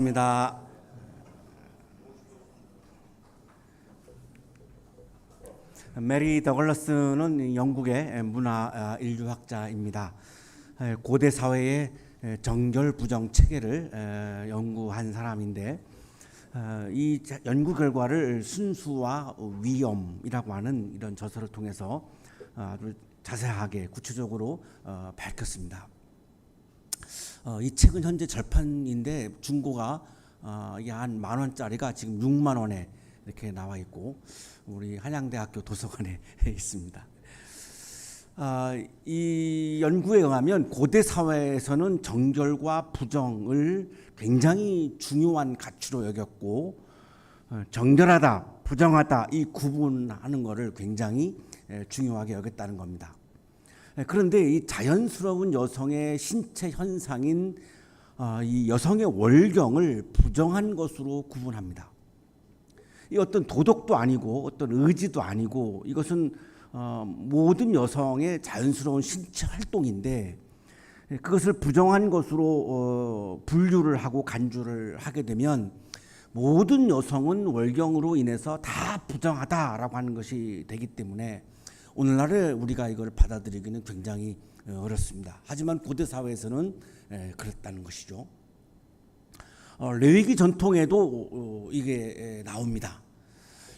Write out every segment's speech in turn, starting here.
입니다. 메리 더글라스는 영국의 문화 인류학자입니다. 고대 사회의 정결 부정 체계를 연구한 사람인데 이 연구 결과를 순수와 위험이라고 하는 이런 저서를 통해서 아주 자세하게 구체적으로 밝혔습니다. 이 책은 현재 절판인데 중고가 한 10,000원짜리가 지금 6만 원에 이렇게 나와 있고 우리 한양대학교 도서관에 있습니다. 이 연구에 의하면 고대 사회에서는 정결과 부정을 굉장히 중요한 가치로 여겼고 정결하다, 부정하다 이 구분하는 것을 굉장히 중요하게 여겼다는 겁니다. 그런데 이 자연스러운 여성의 신체 현상인 이 여성의 월경을 부정한 것으로 구분합니다. 이 어떤 도덕도 아니고 어떤 의지도 아니고 이것은 모든 여성의 자연스러운 신체 활동인데 그것을 부정한 것으로 분류를 하고 간주를 하게 되면 모든 여성은 월경으로 인해서 다 부정하다라고 하는 것이 되기 때문에 오늘날에 우리가 이걸 받아들이기는 굉장히 어렵습니다. 하지만 고대 사회에서는 그랬다는 것이죠. 레위기 전통에도 이게 나옵니다.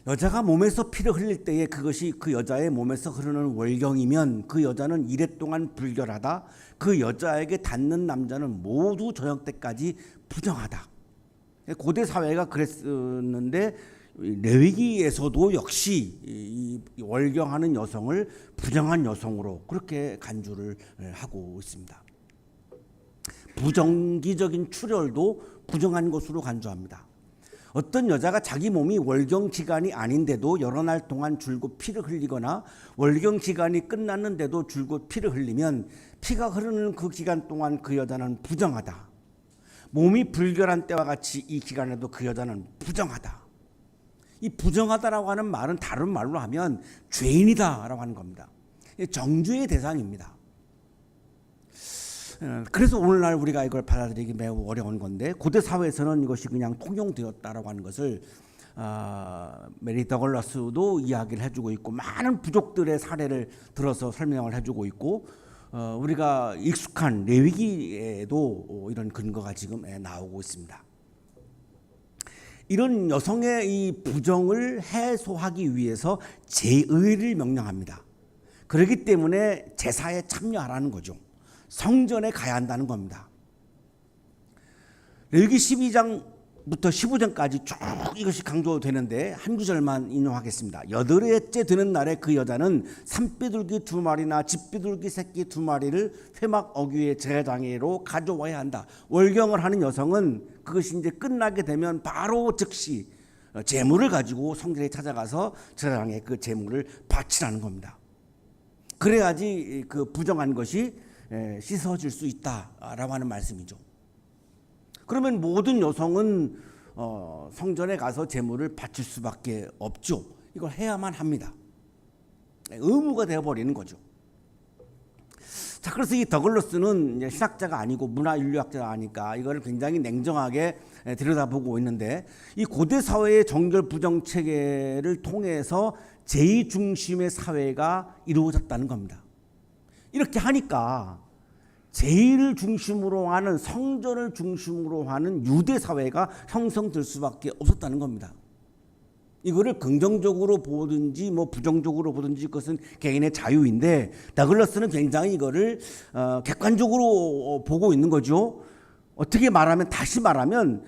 여자가 몸에서 피를 흘릴 때에 그것이 그 여자의 몸에서 흐르는 월경이면 그 여자는 이래 동안 불결하다. 그 여자에게 닿는 남자는 모두 저녁 때까지 부정하다. 고대 사회가 그랬었는데 레위기에서도 역시 이 월경하는 여성을 부정한 여성으로 그렇게 간주를 하고 있습니다. 부정기적인 출혈도 부정한 것으로 간주합니다. 어떤 여자가 자기 몸이 월경 기간이 아닌데도 여러 날 동안 줄곧 피를 흘리거나 월경 기간이 끝났는데도 줄곧 피를 흘리면 피가 흐르는 그 기간 동안 그 여자는 부정하다. 몸이 불결한 때와 같이 이 기간에도 그 여자는 부정하다. 이 부정하다라고 하는 말은 다른 말로 하면 죄인이다라고 하는 겁니다. 정죄의 대상입니다. 그래서 오늘날 우리가 이걸 받아들이기 매우 어려운 건데 고대 사회에서는 이것이 그냥 통용되었다라고 하는 것을 메리 더글라스도 이야기를 해주고 있고 많은 부족들의 사례를 들어서 설명을 해주고 있고 우리가 익숙한 레위기에도 이런 근거가 지금 나오고 있습니다. 이런 여성의 이 부정을 해소하기 위해서 제의를 명령합니다. 그렇기 때문에 제사에 참여하라는 거죠. 성전에 가야 한다는 겁니다. 레위기 12장부터 15장까지 쭉 이것이 강조되는데 한 구절만 인용하겠습니다. 여덟째째 되는 날에 그 여자는 산비둘기 2마리나 집비둘기 새끼 2마리를 회막 어귀의 제사장으로 가져와야 한다. 월경을 하는 여성은 그것이 이제 끝나게 되면 바로 즉시 제물을 가지고 성전에 찾아가서 제사장에 그 제물을 바치라는 겁니다. 그래야지 그 부정한 것이 씻어질 수 있다라고 하는 말씀이죠. 그러면 모든 여성은 성전에 가서 제물을 바칠 수밖에 없죠. 이걸 해야만 합니다. 의무가 되어버리는 거죠. 자, 그래서 이 더글라스는 이제 신학자가 아니고 문화인류학자가 아니까 이걸 굉장히 냉정하게 들여다보고 있는데 이 고대 사회의 정결 부정 체계를 통해서 제의 중심의 사회가 이루어졌다는 겁니다. 이렇게 하니까 제의를 중심으로 하는 성전을 중심으로 하는 유대 사회가 형성될 수밖에 없었다는 겁니다. 이거를 긍정적으로 보든지 뭐 부정적으로 보든지 그것은 개인의 자유인데 더글라스는 굉장히 이거를 객관적으로 보고 있는 거죠. 어떻게 말하면 다시 말하면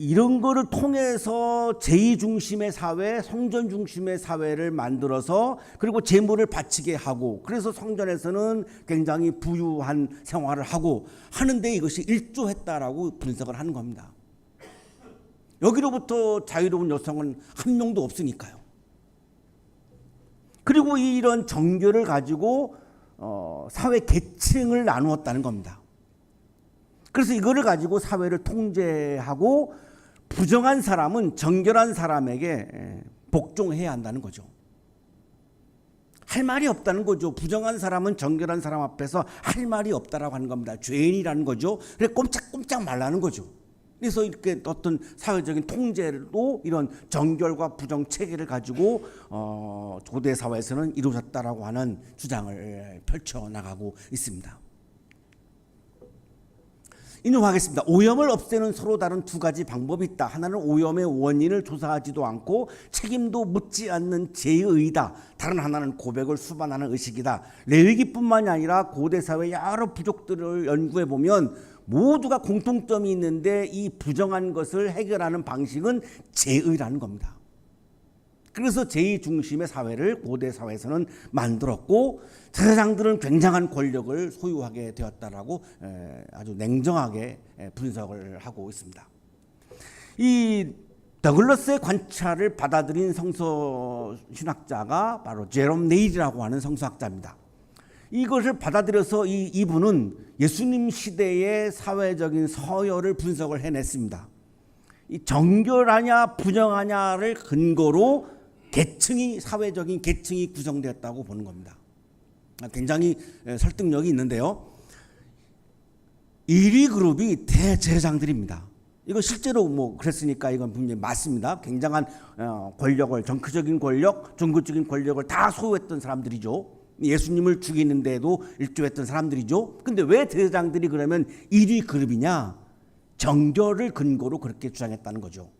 이런 거를 통해서 제의 중심의 사회, 성전 중심의 사회를 만들어서 그리고 제물을 바치게 하고 그래서 성전에서는 굉장히 부유한 생활을 하고 하는데 이것이 일조했다라고 분석을 하는 겁니다. 여기로부터 자유로운 여성은 한 명도 없으니까요. 그리고 이런 정결을 가지고 사회 계층을 나누었다는 겁니다. 그래서 이거를 가지고 사회를 통제하고 부정한 사람은 정결한 사람에게 복종해야 한다는 거죠. 할 말이 없다는 거죠. 부정한 사람은 정결한 사람 앞에서 할 말이 없다라고 하는 겁니다. 죄인이라는 거죠. 그래 꼼짝꼼짝 말라는 거죠. 그래서 이렇게 어떤 사회적인 통제도 이런 정결과 부정 체계를 가지고 고대 사회에서는 이루어졌다라고 하는 주장을 펼쳐 나가고 있습니다. 인용하겠습니다. 오염을 없애는 서로 다른 두 가지 방법이 있다. 하나는 오염의 원인을 조사하지도 않고 책임도 묻지 않는 제의이다. 다른 하나는 고백을 수반하는 의식이다. 레위기뿐만이 아니라 고대 사회 여러 부족들을 연구해 보면 모두가 공통점이 있는데 이 부정한 것을 해결하는 방식은 제의라는 겁니다. 그래서 제의 중심의 사회를 고대 사회에서는 만들었고 제사장들은 굉장한 권력을 소유하게 되었다라고 아주 냉정하게 분석을 하고 있습니다. 이 더글러스의 관찰을 받아들인 성서 신학자가 바로 제롬 네일이라고 하는 성서학자입니다. 이것을 받아들여서 이분은 예수님 시대의 사회적인 서열을 분석을 해냈습니다. 이 정결하냐 부정하냐를 근거로 사회적인 계층이 구성되었다고 보는 겁니다. 굉장히 설득력이 있는데요. 1위 그룹이 대제사장들입니다. 이거 실제로 그랬으니까 이건 분명히 맞습니다. 굉장한 권력을, 정치적인 권력, 종교적인 권력을 다 소유했던 사람들이죠. 예수님을 죽이는 데도 일조했던 사람들이죠. 근데 왜 제사장들이 그러면 1위 그룹이냐? 정결을 근거로 그렇게 주장했다는 거죠.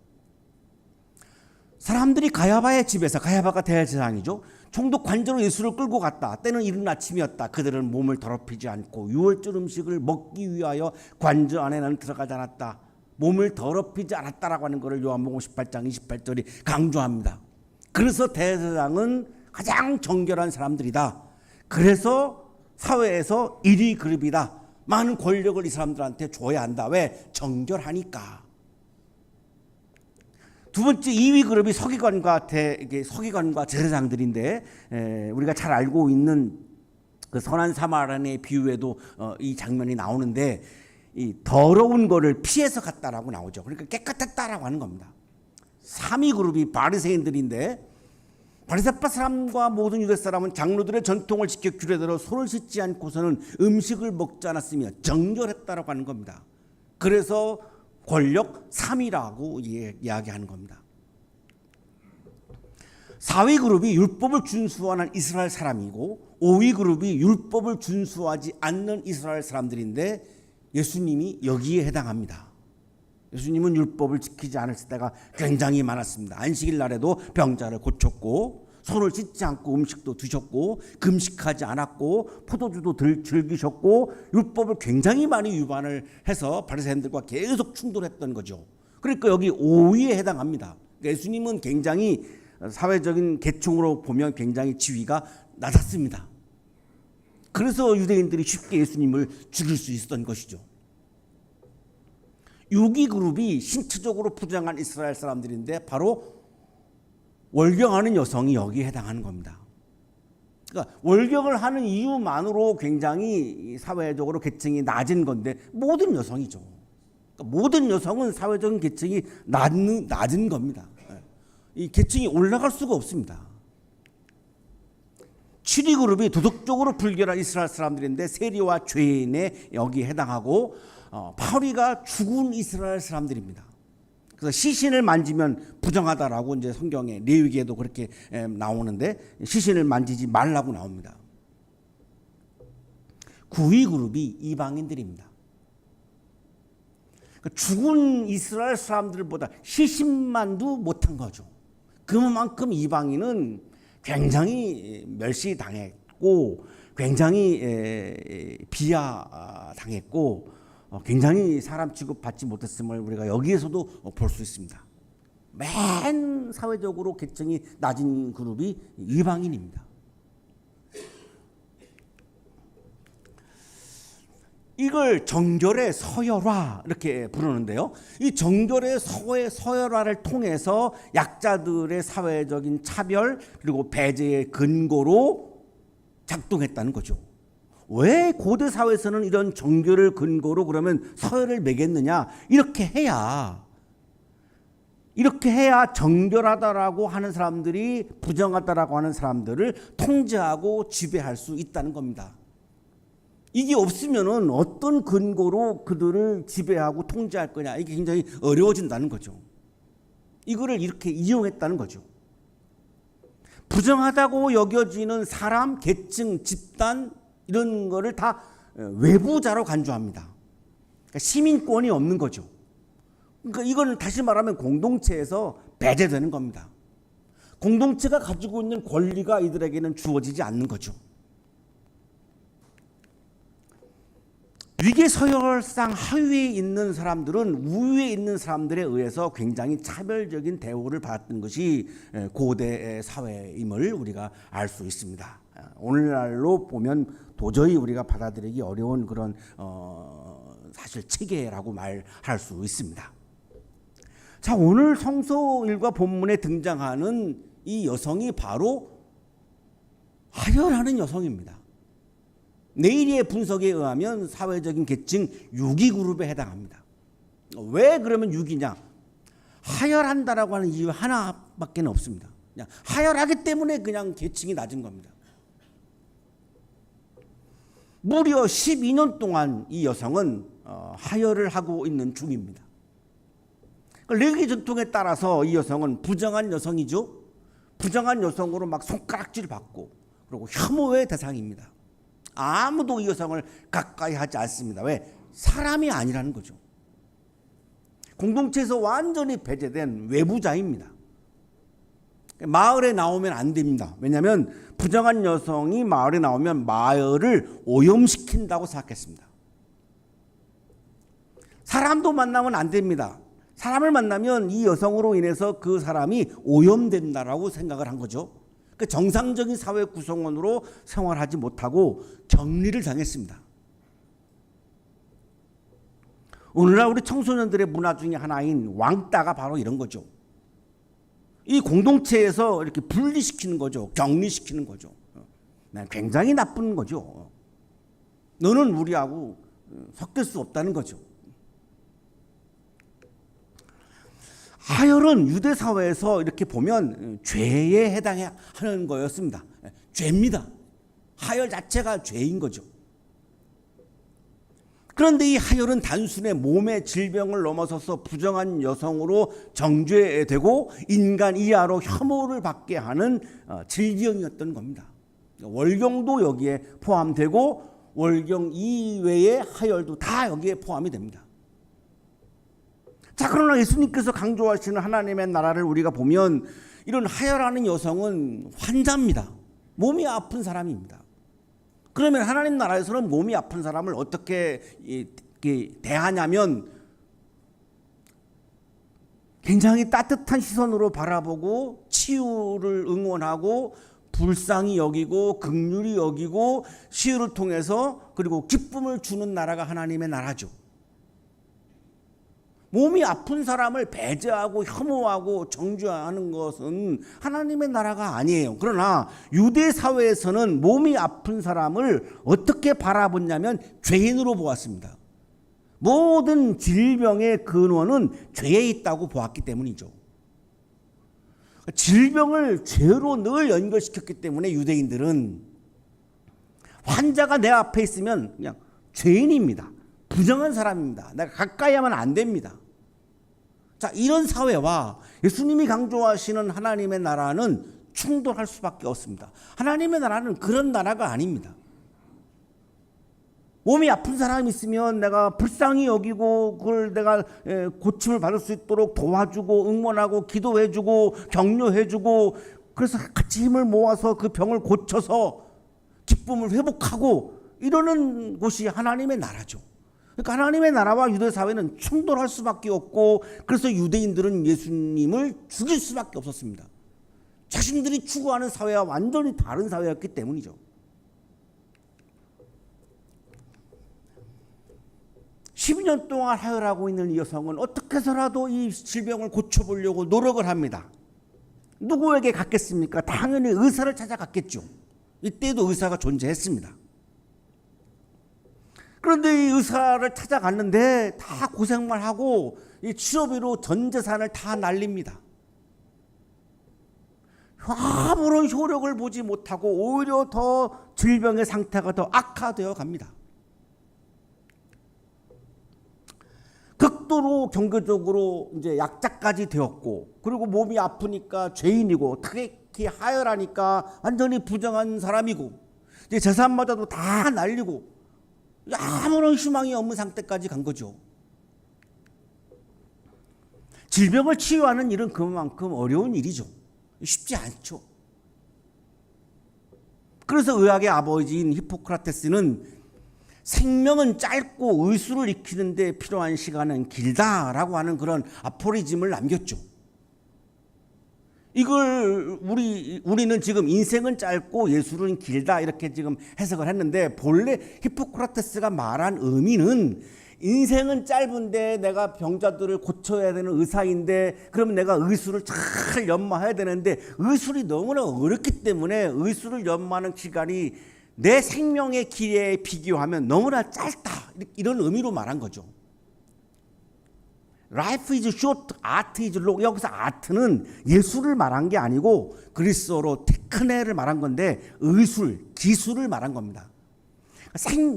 사람들이 가야바의 집에서, 가야바가 대제사장이죠, 총독 관저로 예수를 끌고 갔다. 때는 이른 아침이었다. 그들은 몸을 더럽히지 않고 유월절 음식을 먹기 위하여 관저 안에는 들어가지 않았다. 몸을 더럽히지 않았다라고 하는 것을 요한복음 18장 28절이 강조합니다. 그래서 대제사장은 가장 정결한 사람들이다. 그래서 사회에서 1위 그룹이다. 많은 권력을 이 사람들한테 줘야 한다. 왜? 정결하니까. 두 번째 2위 그룹이 서기관과 제사장들인데, 우리가 잘 알고 있는 그 선한 사마리아인의 비유에도 이 장면이 나오는데, 이 더러운 거를 피해서 갔다라고 나오죠. 그러니까 깨끗했다라고 하는 겁니다. 3위 그룹이 바리새인들인데, 바리새파 사람과 모든 유대 사람은 장로들의 전통을 지켜 규례대로 손을 씻지 않고서는 음식을 먹지 않았으며 정결했다라고 하는 겁니다. 그래서 권력 3위라고 이야기하는 겁니다. 4위 그룹이 율법을 준수하는 이스라엘 사람이고 5위 그룹이 율법을 준수하지 않는 이스라엘 사람들인데 예수님이 여기에 해당합니다. 예수님은 율법을 지키지 않을 때가 굉장히 많았습니다. 안식일 날에도 병자를 고쳤고 손을 씻지 않고 음식도 드셨고 금식하지 않았고 포도주도 즐기셨고 율법을 굉장히 많이 위반을 해서 바리새인들과 계속 충돌했던 거죠. 그러니까 여기 5위에 해당합니다. 그러니까 예수님은 굉장히 사회적인 계층으로 보면 굉장히 지위가 낮았습니다. 그래서 유대인들이 쉽게 예수님을 죽일 수 있었던 것이죠. 6위 그룹이 신체적으로 부정한 이스라엘 사람들인데 바로 월경하는 여성이 여기에 해당하는 겁니다. 그러니까 월경을 하는 이유만으로 굉장히 사회적으로 계층이 낮은 건데 모든 여성이죠. 그러니까 모든 여성은 사회적인 계층이 낮은 겁니다. 이 계층이 올라갈 수가 없습니다. 7위 그룹이 도덕적으로 불결한 이스라엘 사람들인데 세리와 죄인에 여기에 해당하고 8위가 죽은 이스라엘 사람들입니다. 그래서 시신을 만지면 부정하다라고 이제 성경에 레위기에도 그렇게 나오는데 시신을 만지지 말라고 나옵니다. 9위 그룹이 이방인들입니다. 그러니까 죽은 이스라엘 사람들보다 시신만도 못한 거죠. 그만큼 이방인은 굉장히 멸시당했고 굉장히 비하당했고 굉장히 사람 취급받지 못했음을 우리가 여기에서도 볼 수 있습니다. 맨 사회적으로 계층이 낮은 그룹이 이방인입니다. 이걸 정결의 서열화 이렇게 부르는데요. 이 정결의 서열화를 통해서 약자들의 사회적인 차별 그리고 배제의 근거로 작동했다는 거죠. 왜 고대 사회에서는 이런 정결을 근거로 그러면 서열을 매겼느냐? 이렇게 해야 정결하다라고 하는 사람들이 부정하다라고 하는 사람들을 통제하고 지배할 수 있다는 겁니다. 이게 없으면은 어떤 근거로 그들을 지배하고 통제할 거냐, 이게 굉장히 어려워진다는 거죠. 이거를 이렇게 이용했다는 거죠. 부정하다고 여겨지는 사람, 계층, 집단 이런 거를 다 외부자로 간주합니다. 그러니까 시민권이 없는 거죠. 그러니까 이건 다시 말하면 공동체에서 배제되는 겁니다. 공동체가 가지고 있는 권리가 이들에게는 주어지지 않는 거죠. 위계 서열상 하위에 있는 사람들은 우위에 있는 사람들에 의해서 굉장히 차별적인 대우를 받았던 것이 고대 사회임을 우리가 알 수 있습니다. 오늘날로 보면 도저히 우리가 받아들이기 어려운 그런 사실 체계라고 말할 수 있습니다. 자, 오늘 성서 1과 본문에 등장하는 이 여성이 바로 하열하는 여성입니다. 내일의 분석에 의하면 사회적인 계층 6위 그룹에 해당합니다. 왜 그러면 6위냐? 하열한다라고 하는 이유 하나밖에 없습니다. 그냥 하열하기 때문에 그냥 계층이 낮은 겁니다. 무려 12년 동안 이 여성은 하열을 하고 있는 중입니다. 레위 전통에 따라서 이 여성은 부정한 여성이죠. 부정한 여성으로 막 손가락질 받고 그리고 혐오의 대상입니다. 아무도 이 여성을 가까이 하지 않습니다. 왜? 사람이 아니라는 거죠. 공동체에서 완전히 배제된 외부자입니다. 마을에 나오면 안 됩니다. 왜냐하면 부정한 여성이 마을에 나오면 마을을 오염시킨다고 생각했습니다. 사람도 만나면 안 됩니다. 사람을 만나면 이 여성으로 인해서 그 사람이 오염된다라고 생각을 한 거죠. 그 정상적인 사회 구성원으로 생활하지 못하고 격리를 당했습니다. 오늘날 우리 청소년들의 문화 중에 하나인 왕따가 바로 이런 거죠. 이 공동체에서 이렇게 분리시키는 거죠. 격리시키는 거죠. 굉장히 나쁜 거죠. 너는 우리하고 섞일 수 없다는 거죠. 하열은 유대 사회에서 이렇게 보면 죄에 해당하는 거였습니다. 죄입니다. 하열 자체가 죄인 거죠. 그런데 이 하열은 단순히 몸의 질병을 넘어서서 부정한 여성으로 정죄되고 인간 이하로 혐오를 받게 하는 질병이었던 겁니다. 월경도 여기에 포함되고 월경 이외의 하열도 다 여기에 포함이 됩니다. 자, 그러나 예수님께서 강조하시는 하나님의 나라를 우리가 보면 이런 하열하는 여성은 환자입니다. 몸이 아픈 사람입니다. 그러면 하나님 나라에서는 몸이 아픈 사람을 어떻게 대하냐면 굉장히 따뜻한 시선으로 바라보고 치유를 응원하고 불쌍히 여기고 긍휼히 여기고 시유를 통해서 그리고 기쁨을 주는 나라가 하나님의 나라죠. 몸이 아픈 사람을 배제하고 혐오하고 정죄하는 것은 하나님의 나라가 아니에요. 그러나 유대 사회에서는 몸이 아픈 사람을 어떻게 바라봤냐면 죄인으로 보았습니다. 모든 질병의 근원은 죄에 있다고 보았기 때문이죠. 질병을 죄로 늘 연결시켰기 때문에 유대인들은 환자가 내 앞에 있으면 그냥 죄인입니다. 부정한 사람입니다. 내가 가까이 하면 안 됩니다. 자, 이런 사회와 예수님이 강조하시는 하나님의 나라는 충돌할 수밖에 없습니다. 하나님의 나라는 그런 나라가 아닙니다. 몸이 아픈 사람이 있으면 내가 불쌍히 여기고 그걸 내가 고침을 받을 수 있도록 도와주고 응원하고 기도해주고 격려해주고 그래서 같이 힘을 모아서 그 병을 고쳐서 기쁨을 회복하고 이러는 곳이 하나님의 나라죠. 그러니까 하나님의 나라와 유대 사회는 충돌할 수밖에 없고 그래서 유대인들은 예수님을 죽일 수밖에 없었습니다. 자신들이 추구하는 사회와 완전히 다른 사회였기 때문이죠. 12년 동안 하열하고 있는 이 여성은 어떻게 해서라도 이 질병을 고쳐보려고 노력을 합니다. 누구에게 갔겠습니까? 당연히 의사를 찾아갔겠죠. 이때도 의사가 존재했습니다. 그런데 이 의사를 찾아갔는데 다 고생만 하고 이 치료비로 전 재산을 다 날립니다. 아무런 효력을 보지 못하고 오히려 더 질병의 상태가 더 악화되어 갑니다. 극도로 경제적으로 이제 약자까지 되었고, 그리고 몸이 아프니까 죄인이고, 특히 하혈하니까 완전히 부정한 사람이고, 이제 재산마저도 다 날리고 아무런 희망이 없는 상태까지 간 거죠. 질병을 치유하는 일은 그만큼 어려운 일이죠. 쉽지 않죠. 그래서 의학의 아버지인 히포크라테스는 생명은 짧고 의술을 익히는데 필요한 시간은 길다라고 하는 그런 아포리즘을 남겼죠. 이걸 우리는 지금 인생은 짧고 예술은 길다 이렇게 지금 해석을 했는데, 본래 히포크라테스가 말한 의미는 인생은 짧은데 내가 병자들을 고쳐야 되는 의사인데, 그러면 내가 의술을 잘 연마해야 되는데 의술이 너무나 어렵기 때문에 의술을 연마하는 시간이 내 생명의 길에 비교하면 너무나 짧다, 이런 의미로 말한 거죠. Life is short, art is long. 여기서 아트는 예술을 말한 게 아니고 그리스어로 테크네를 말한 건데, 의술, 기술을 말한 겁니다.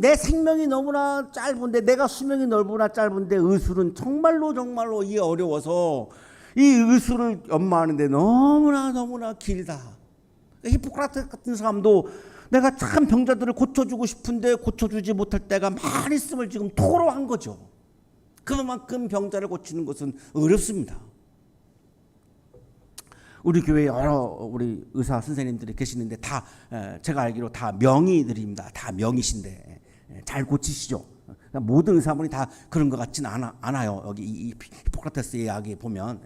내 생명이 너무나 짧은데, 내가 수명이 너무나 짧은데 의술은 정말로 이게 어려워서 이 의술을 연마하는데 너무나 길다. 히포크라테스 같은 사람도 내가 참 병자들을 고쳐주고 싶은데 고쳐주지 못할 때가 많이 있음을 지금 토로한 거죠. 그만큼 병자를 고치는 것은 어렵습니다. 우리 교회에 여러 우리 의사 선생님들이 계시는데 다 제가 알기로 다 명의들입니다. 다 명의신데 잘 고치시죠. 모든 의사분이 다 그런 것 같지는 않아요. 여기 이 히포크라테스의 이야기 보면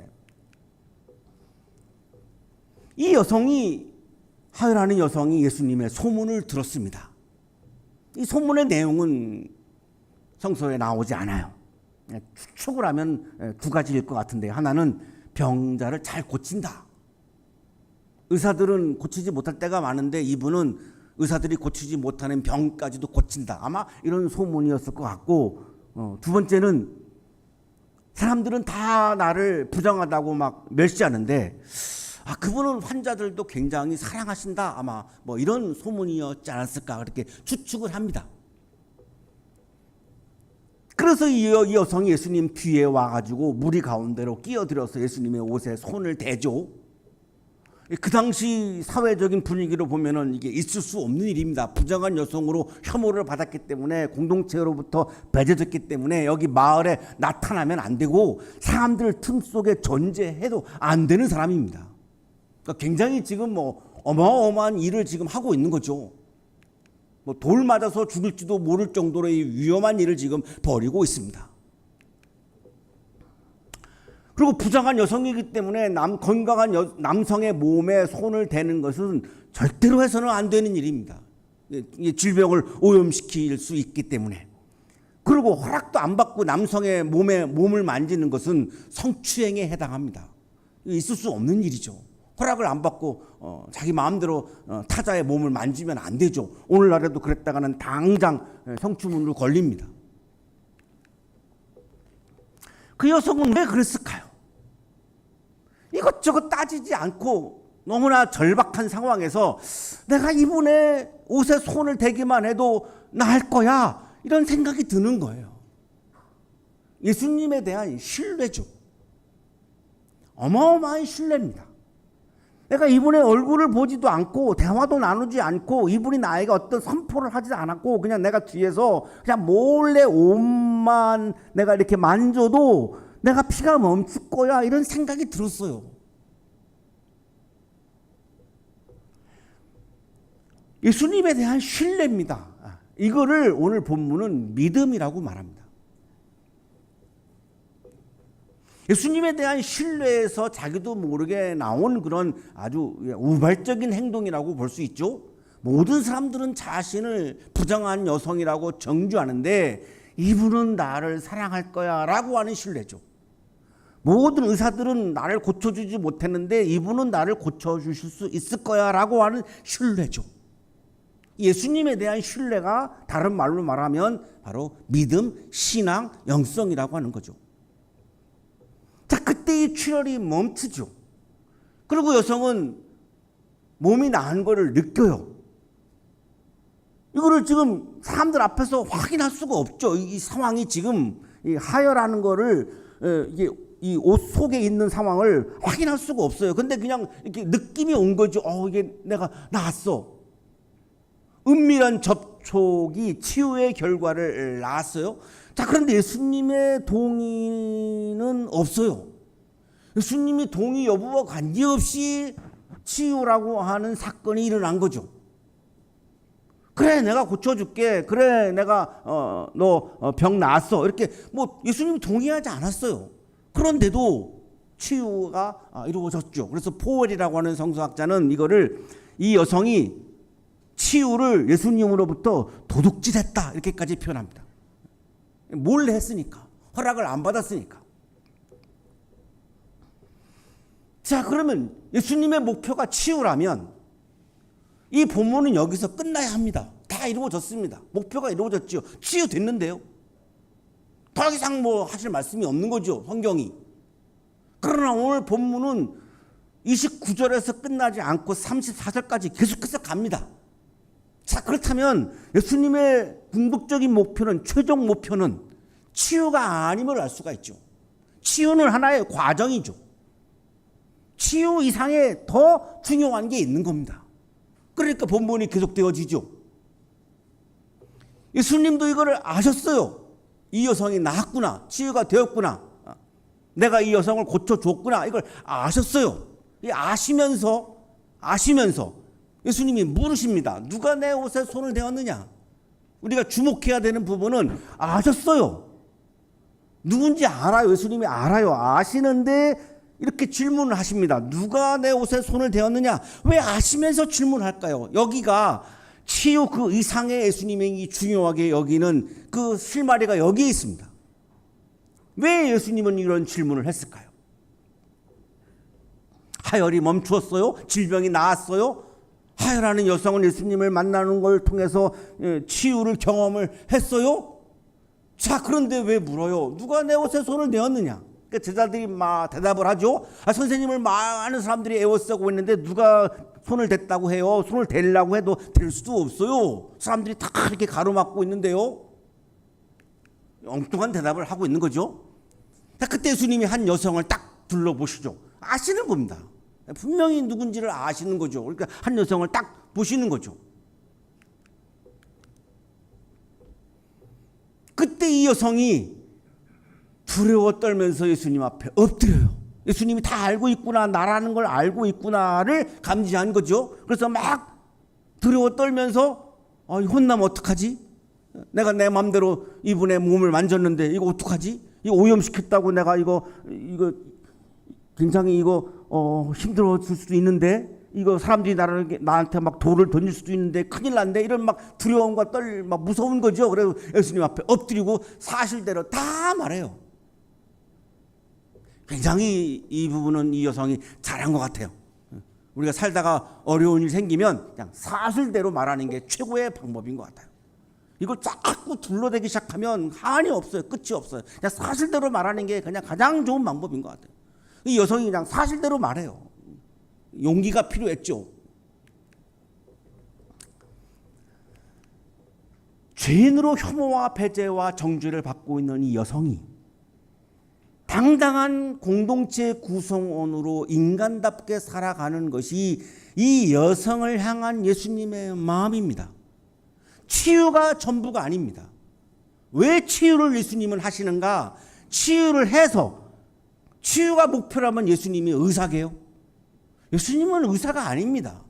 이 여성이, 하혈하는 여성이 예수님의 소문을 들었습니다. 이 소문의 내용은 성서에 나오지 않아요. 추측을 하면 두 가지일 것 같은데, 하나는 병자를 잘 고친다. 의사들은 고치지 못할 때가 많은데 이분은 의사들이 고치지 못하는 병까지도 고친다. 아마 이런 소문이었을 것 같고, 두 번째는 사람들은 다 나를 부정하다고 막 멸시하는데, 그분은 환자들도 굉장히 사랑하신다. 아마 뭐 이런 소문이었지 않았을까, 그렇게 추측을 합니다. 그래서 이 여성이 예수님 뒤에 와가지고 무리 가운데로 끼어들어서 예수님의 옷에 손을 대죠. 그 당시 사회적인 분위기로 보면은 이게 있을 수 없는 일입니다. 부정한 여성으로 혐오를 받았기 때문에, 공동체로부터 배제됐기 때문에 여기 마을에 나타나면 안 되고 사람들 틈 속에 존재해도 안 되는 사람입니다. 그러니까 굉장히 지금 뭐 어마어마한 일을 지금 하고 있는 거죠. 뭐 돌 맞아서 죽을지도 모를 정도로의 위험한 일을 지금 벌이고 있습니다. 그리고 부정한 여성이기 때문에 건강한 남성의 몸에 손을 대는 것은 절대로 해서는 안 되는 일입니다. 질병을 오염시킬 수 있기 때문에. 그리고 허락도 안 받고 남성의 몸을 만지는 것은 성추행에 해당합니다. 있을 수 없는 일이죠. 허락을 안 받고 자기 마음대로 타자의 몸을 만지면 안 되죠. 오늘날에도 그랬다가는 당장 성추문으로 걸립니다. 그 여성은 왜 그랬을까요? 이것저것 따지지 않고 너무나 절박한 상황에서 내가 이분의 옷에 손을 대기만 해도 나을 거야, 이런 생각이 드는 거예요. 예수님에 대한 신뢰죠. 어마어마한 신뢰입니다. 내가 이분의 얼굴을 보지도 않고 대화도 나누지 않고 이분이 나에게 어떤 선포를 하지 않았고 그냥 내가 뒤에서 그냥 몰래 옷만 내가 이렇게 만져도 내가 피가 멈출 거야, 이런 생각이 들었어요. 예수님에 대한 신뢰입니다. 이거를 오늘 본문은 믿음이라고 말합니다. 예수님에 대한 신뢰에서 자기도 모르게 나온 그런 아주 우발적인 행동이라고 볼 수 있죠. 모든 사람들은 자신을 부정한 여성이라고 정죄하는데 이분은 나를 사랑할 거야 라고 하는 신뢰죠. 모든 의사들은 나를 고쳐주지 못했는데 이분은 나를 고쳐주실 수 있을 거야 라고 하는 신뢰죠. 예수님에 대한 신뢰가 다른 말로 말하면 바로 믿음, 신앙, 영성이라고 하는 거죠. 자, 그때 이 출혈이 멈추죠. 그리고 여성은 몸이 나은 것을 느껴요. 이거를 지금 사람들 앞에서 확인할 수가 없죠. 이 상황이 지금 이 하여라는 거를 이게 이 옷 속에 있는 상황을 확인할 수가 없어요. 근데 그냥 이렇게 느낌이 온 거죠. 이게 내가 나았어. 은밀한 접촉이 치유의 결과를 낳았어요. 자, 그런데 예수님의 동의는 없어요. 예수님이 동의 여부와 관계없이 치유라고 하는 사건이 일어난 거죠. 그래, 내가 고쳐줄게. 그래, 내가 너 병 나았어. 이렇게 뭐 예수님이 동의하지 않았어요. 그런데도 치유가 이루어졌죠. 그래서 포웰이라고 하는 성서학자는 이 여성이 치유를 예수님으로부터 도둑질했다 이렇게까지 표현합니다. 몰래 했으니까, 허락을 안 받았으니까. 자, 그러면 예수님의 목표가 치유라면 이 본문은 여기서 끝나야 합니다. 다 이루어졌습니다. 목표가 이루어졌죠. 치유됐는데요. 더 이상 뭐 하실 말씀이 없는 거죠, 성경이. 그러나 오늘 본문은 29절에서 끝나지 않고 34절까지 계속해서 갑니다. 자, 그렇다면 예수님의 궁극적인 목표는, 최종 목표는 치유가 아님을 알 수가 있죠. 치유는 하나의 과정이죠. 치유 이상의 더 중요한 게 있는 겁니다. 그러니까 본문이 계속되어지죠. 예수님도 이거를 아셨어요. 이 여성이 나았구나, 치유가 되었구나, 내가 이 여성을 고쳐줬구나, 이걸 아셨어요. 아시면서 예수님이 물으십니다. 누가 내 옷에 손을 대었느냐? 우리가 주목해야 되는 부분은 아셨어요. 누군지 알아요. 예수님이 알아요. 아시는데 이렇게 질문을 하십니다. 누가 내 옷에 손을 대었느냐? 왜 아시면서 질문할까요? 여기가 치유 그 이상의 예수님이 중요하게 여기는 그 실마리가 여기에 있습니다. 왜 예수님은 이런 질문을 했을까요? 하혈이 멈추었어요? 질병이 나았어요? 하혈하는 여성은 예수님을 만나는 걸 통해서 치유를 경험을 했어요? 자, 그런데 왜 물어요? 누가 내 옷에 손을 대었느냐? 그러니까 제자들이 막 대답을 하죠. 선생님을 많은 사람들이 애워싸고 있는데 누가 손을 댔다고 해요? 손을 대려고 해도 댈 수도 없어요. 사람들이 다 이렇게 가로막고 있는데요. 엉뚱한 대답을 하고 있는 거죠. 그때 예수님이 한 여성을 딱 둘러보시죠. 아시는 겁니다. 분명히 누군지를 아시는 거죠. 그러니까 한 여성을 딱 보시는 거죠. 그때 이 여성이 두려워 떨면서 예수님 앞에 엎드려요. 예수님이 다 알고 있구나, 나라는 걸 알고 있구나를 감지한 거죠. 그래서 막 두려워 떨면서 혼나면 어떡하지? 내가 내 마음대로 이분의 몸을 만졌는데 이거 어떡하지? 이거 오염시켰다고 내가 이거 굉장히 힘들어질 수도 있는데, 이거 사람들이 나한테 막 돌을 던질 수도 있는데 큰일 난데, 이런 막 두려움과 막 무서운 거죠. 그래서 예수님 앞에 엎드리고 사실대로 다 말해요. 굉장히 이 부분은 이 여성이 잘한 것 같아요. 우리가 살다가 어려운 일 생기면 그냥 사실대로 말하는 게 최고의 방법인 것 같아요. 이걸 자꾸 둘러대기 시작하면 한이 없어요. 끝이 없어요. 그냥 사실대로 말하는 게 그냥 가장 좋은 방법인 것 같아요. 이 여성이 그냥 사실대로 말해요. 용기가 필요했죠. 죄인으로 혐오와 배제와 정죄를 받고 있는 이 여성이 당당한 공동체 구성원으로 인간답게 살아가는 것이 이 여성을 향한 예수님의 마음입니다. 치유가 전부가 아닙니다. 왜 치유를 예수님은 하시는가? 치유를 해서, 치유가 목표라면 예수님이 의사게요? 예수님은 의사가 아닙니다.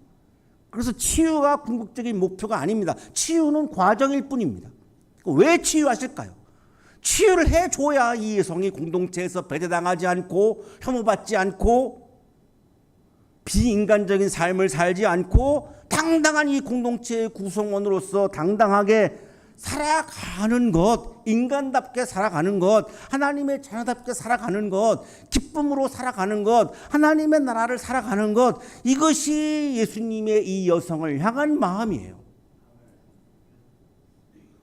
그래서 치유가 궁극적인 목표가 아닙니다. 치유는 과정일 뿐입니다. 왜 치유하실까요? 치유를 해줘야 이 여성이 공동체에서 배제당하지 않고 혐오받지 않고 비인간적인 삶을 살지 않고 당당한 이 공동체의 구성원으로서 당당하게 살아가는 것, 인간답게 살아가는 것, 하나님의 자녀답게 살아가는 것, 기쁨으로 살아가는 것, 하나님의 나라를 살아가는 것, 이것이 예수님의 이 여성을 향한 마음이에요.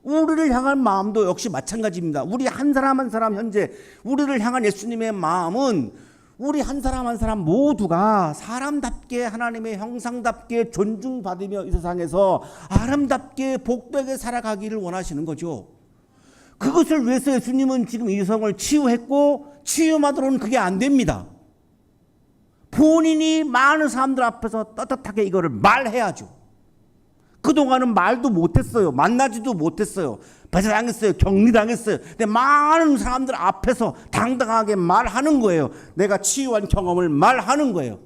우리를 향한 마음도 역시 마찬가지입니다. 우리 한 사람 한 사람 현재 우리를 향한 예수님의 마음은 우리 한 사람 한 사람 모두가 사람답게 하나님의 형상답게 존중받으며 이 세상에서 아름답게 복되게 살아가기를 원하시는 거죠. 그것을 위해서 예수님은 지금 이 여성을 치유했고, 치유만으로는 그게 안 됩니다. 본인이 많은 사람들 앞에서 떳떳하게 이거를 말해야죠. 그동안은 말도 못했어요. 만나지도 못했어요. 배제당했어요. 격리당했어요. 근데 많은 사람들 앞에서 당당하게 말하는 거예요. 내가 치유한 경험을 말하는 거예요.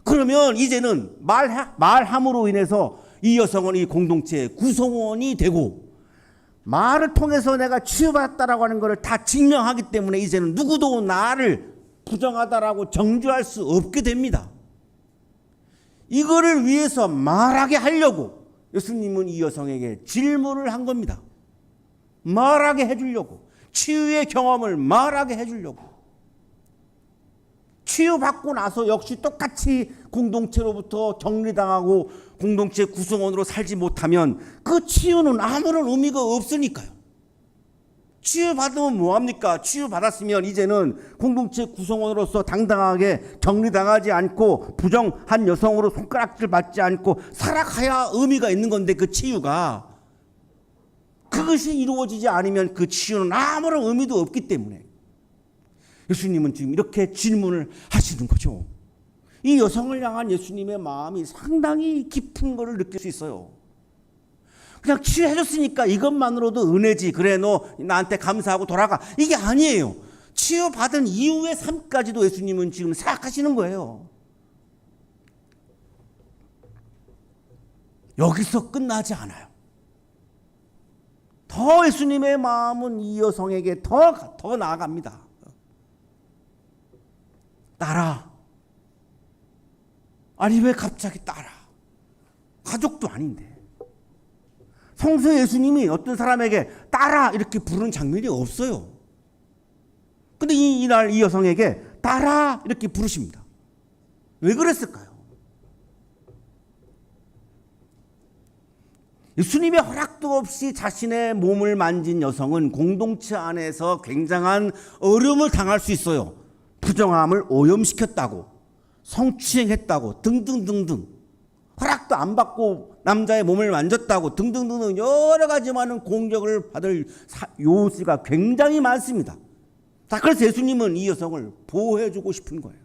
그러면 이제는 말함으로 인해서 이 여성은 이 공동체의 구성원이 되고, 말을 통해서 내가 치유받았다라고 하는 것을 다 증명하기 때문에 이제는 누구도 나를 부정하다라고 정죄할 수 없게 됩니다. 이거를 위해서 말하게 하려고 예수님은 이 여성에게 질문을 한 겁니다. 말하게 해주려고, 치유의 경험을 말하게 해주려고. 치유받고 나서 역시 똑같이 공동체로부터 격리당하고 공동체 구성원으로 살지 못하면 그 치유는 아무런 의미가 없으니까요. 치유받으면 뭐합니까? 치유받았으면 이제는 공동체 구성원으로서 당당하게 격리당하지 않고 부정한 여성으로 손가락질 받지 않고 살아가야 의미가 있는 건데, 그 치유가 그것이 이루어지지 않으면 그 치유는 아무런 의미도 없기 때문에 예수님은 지금 이렇게 질문을 하시는 거죠. 이 여성을 향한 예수님의 마음이 상당히 깊은 것을 느낄 수 있어요. 그냥 치유해줬으니까 이것만으로도 은혜지, 그래 너 나한테 감사하고 돌아가, 이게 아니에요. 치유받은 이후의 삶까지도 예수님은 지금 생각하시는 거예요. 여기서 끝나지 않아요. 더 예수님의 마음은 이 여성에게 더 나아갑니다. 따라. 아니 왜 갑자기 따라? 가족도 아닌데. 성서 예수님이 어떤 사람에게 따라 이렇게 부르는 장면이 없어요. 근데 이날 이 여성에게 따라 이렇게 부르십니다. 왜 그랬을까요? 예수님의 허락도 없이 자신의 몸을 만진 여성은 공동체 안에서 굉장한 어려움을 당할 수 있어요. 부정함을 오염시켰다고, 성추행했다고, 등등등등. 허락도 안 받고 남자의 몸을 만졌다고, 등등등등 여러 가지 많은 공격을 받을 요지가 굉장히 많습니다. 자, 그래서 예수님은 이 여성을 보호해주고 싶은 거예요.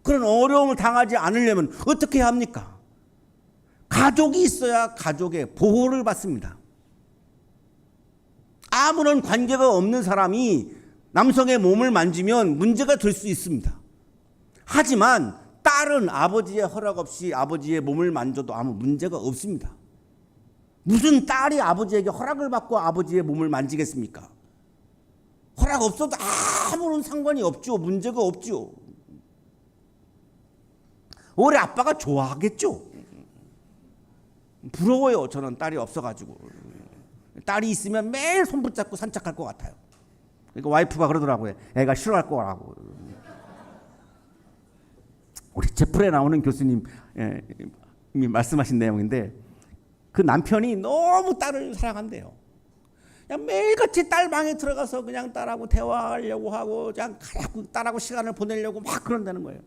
그런 어려움을 당하지 않으려면 어떻게 해야 합니까? 가족이 있어야 가족의 보호를 받습니다. 아무런 관계가 없는 사람이 남성의 몸을 만지면 문제가 될 수 있습니다. 하지만 딸은 아버지의 허락 없이 아버지의 몸을 만져도 아무 문제가 없습니다. 무슨 딸이 아버지에게 허락을 받고 아버지의 몸을 만지겠습니까? 허락 없어도 아무런 상관이 없죠. 문제가 없죠. 우리 아빠가 좋아하겠죠. 부러워요. 저는 딸이 없어가지고. 딸이 있으면 매일 손 붙잡고 산책할 것 같아요. 그러니까 와이프가 그러더라고요. 애가 싫어할 거라고. 우리 제풀에 나오는 교수님이 말씀하신 내용인데, 그 남편이 너무 딸을 사랑한대요. 그냥 매일같이 딸 방에 들어가서 그냥 딸하고 대화하려고 하고 그냥 딸하고 시간을 보내려고 막 그런다는 거예요.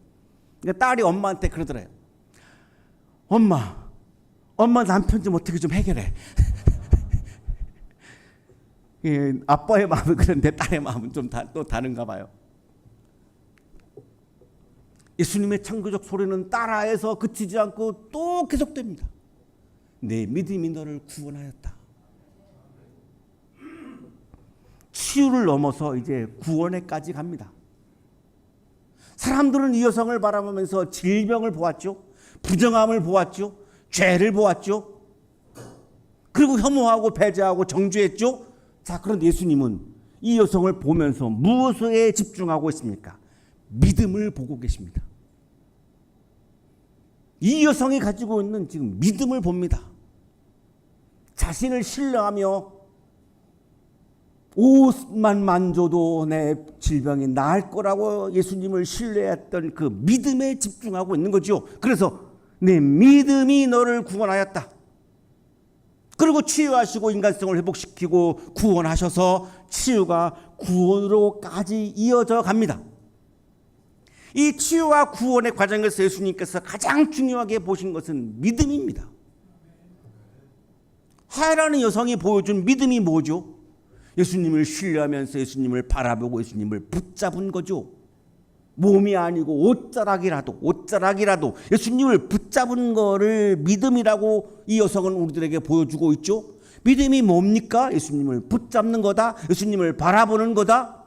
그러니까 딸이 엄마한테 그러더래요. 엄마 남편 좀 어떻게 좀 해결해. 아빠의 마음은 그런데 딸의 마음은 좀 또 다른가 봐요. 예수님의 창조적 소리는 따라해서 그치지 않고 또 계속됩니다. 내 믿음이 너를 구원하였다. 치유를 넘어서 이제 구원에까지 갑니다. 사람들은 이 여성을 바라보면서 질병을 보았죠. 부정함을 보았죠. 죄를 보았죠. 그리고 혐오하고 배제하고 정죄했죠. 자, 그런데 예수님은 이 여성을 보면서 무엇에 집중하고 있습니까? 믿음을 보고 계십니다. 이 여성이 가지고 있는 지금 믿음을 봅니다. 자신을 신뢰하며 옷만 만져도 내 질병이 나을 거라고 예수님을 신뢰했던 그 믿음에 집중하고 있는 거죠. 그래서 내 믿음이 너를 구원하였다. 그리고 치유하시고 인간성을 회복시키고 구원하셔서 치유가 구원으로까지 이어져 갑니다. 이 치유와 구원의 과정에서 예수님께서 가장 중요하게 보신 것은 믿음입니다. 하라는 여성이 보여준 믿음이 뭐죠? 예수님을 신뢰하면서 예수님을 바라보고 예수님을 붙잡은 거죠. 몸이 아니고 옷자락이라도 예수님을 붙잡은 거를 믿음이라고 이 여성은 우리들에게 보여주고 있죠. 믿음이 뭡니까? 예수님을 붙잡는 거다. 예수님을 바라보는 거다.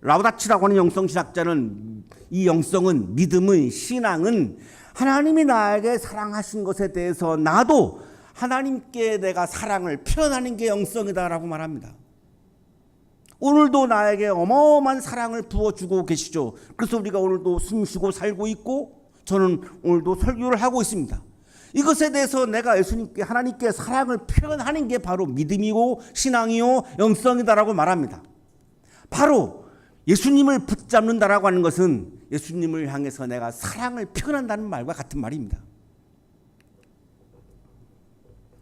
라우다치라고 하는 영성신학자는 이 영성은, 믿음은, 신앙은 하나님이 나에게 사랑하신 것에 대해서 나도 하나님께 내가 사랑을 표현하는 게 영성이다라고 말합니다. 오늘도 나에게 어마어마한 사랑을 부어주고 계시죠. 그래서 우리가 오늘도 숨쉬고 살고 있고 저는 오늘도 설교를 하고 있습니다. 이것에 대해서 내가 예수님께, 하나님께 사랑을 표현하는 게 바로 믿음이고 신앙이요 영성이다라고 말합니다. 바로 예수님을 붙잡는다라고 하는 것은 예수님을 향해서 내가 사랑을 표현한다는 말과 같은 말입니다.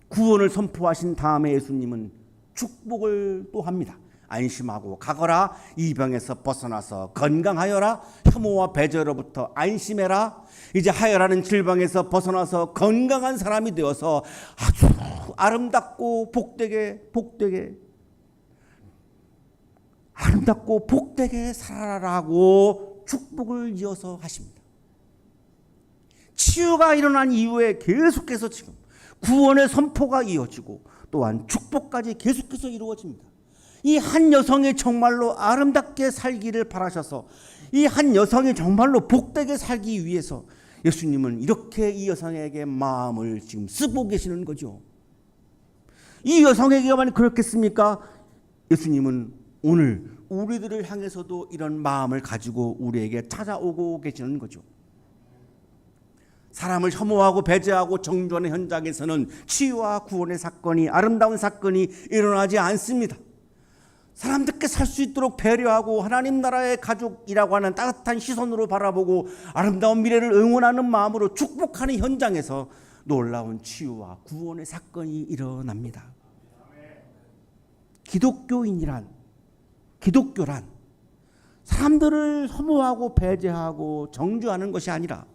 구원을 선포하신 다음에 예수님은 축복을 또 합니다. 안심하고 가거라. 이 병에서 벗어나서 건강하여라. 혐오와 배제로부터 안심해라. 이제 하여라는 질병에서 벗어나서 건강한 사람이 되어서 아주 아름답고 복되게 살아라라고 축복을 이어서 하십니다. 치유가 일어난 이후에 계속해서 지금 구원의 선포가 이어지고 또한 축복까지 계속해서 이루어집니다. 이 한 여성이 정말로 아름답게 살기를 바라셔서 이 한 여성이 정말로 복되게 살기 위해서 예수님은 이렇게 이 여성에게 마음을 지금 쓰고 계시는 거죠. 이 여성에게만 그렇겠습니까? 예수님은 오늘 우리들을 향해서도 이런 마음을 가지고 우리에게 찾아오고 계시는 거죠. 사람을 혐오하고 배제하고 정죄하는 현장에서는 치유와 구원의 사건이, 아름다운 사건이 일어나지 않습니다. 사람들께 살 수 있도록 배려하고 하나님 나라의 가족이라고 하는 따뜻한 시선으로 바라보고 아름다운 미래를 응원하는 마음으로 축복하는 현장에서 놀라운 치유와 구원의 사건이 일어납니다. 기독교란 사람들을 혐오하고 배제하고 정죄하는 것이 아니라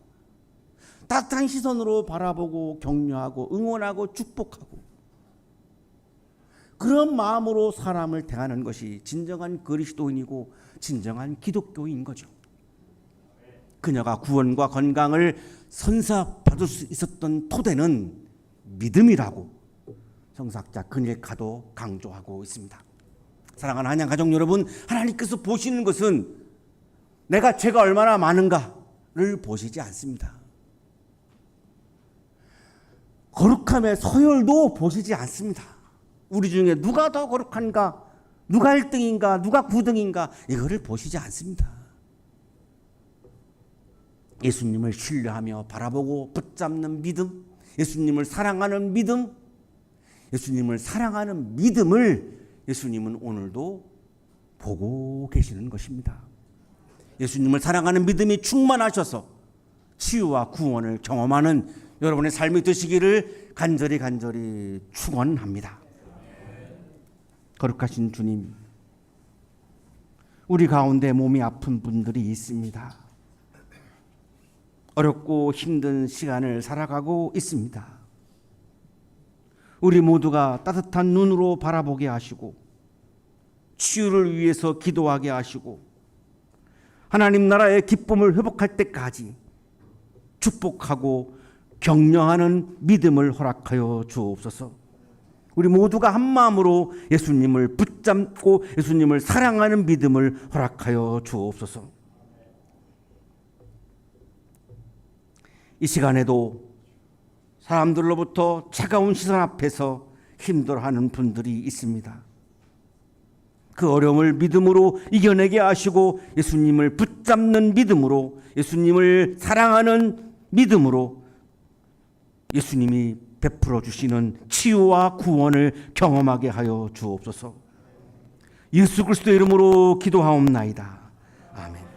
따뜻한 시선으로 바라보고 격려하고 응원하고 축복하고 그런 마음으로 사람을 대하는 것이 진정한 그리스도인이고 진정한 기독교인 거죠. 그녀가 구원과 건강을 선사받을 수 있었던 토대는 믿음이라고 성사학자 그닐카도 강조하고 있습니다. 사랑하는 한양 가족 여러분, 하나님께서 보시는 것은 내가 죄가 얼마나 많은가를 보시지 않습니다. 거룩함의 서열도 보시지 않습니다. 우리 중에 누가 더 거룩한가, 누가 1등인가, 누가 9등인가 이거를 보시지 않습니다. 예수님을 신뢰하며 바라보고 붙잡는 믿음, 예수님을 사랑하는 믿음, 예수님을 사랑하는 믿음을 예수님은 오늘도 보고 계시는 것입니다. 예수님을 사랑하는 믿음이 충만하셔서 치유와 구원을 경험하는 여러분의 삶이 되시기를 간절히 축원합니다. 거룩하신 주님, 우리 가운데 몸이 아픈 분들이 있습니다. 어렵고 힘든 시간을 살아가고 있습니다. 우리 모두가 따뜻한 눈으로 바라보게 하시고 치유를 위해서 기도하게 하시고 하나님 나라의 기쁨을 회복할 때까지 축복하고 격려하는 믿음을 허락하여 주옵소서. 우리 모두가 한 마음으로 예수님을 붙잡고 예수님을 사랑하는 믿음을 허락하여 주옵소서. 이 시간에도 사람들로부터 차가운 시선 앞에서 힘들어하는 분들이 있습니다. 그 어려움을 믿음으로 이겨내게 하시고 예수님을 붙잡는 믿음으로, 예수님을 사랑하는 믿음으로 예수님이 베풀어 주시는 치유와 구원을 경험하게 하여 주옵소서. 예수 그리스도의 이름으로 기도하옵나이다. 아멘.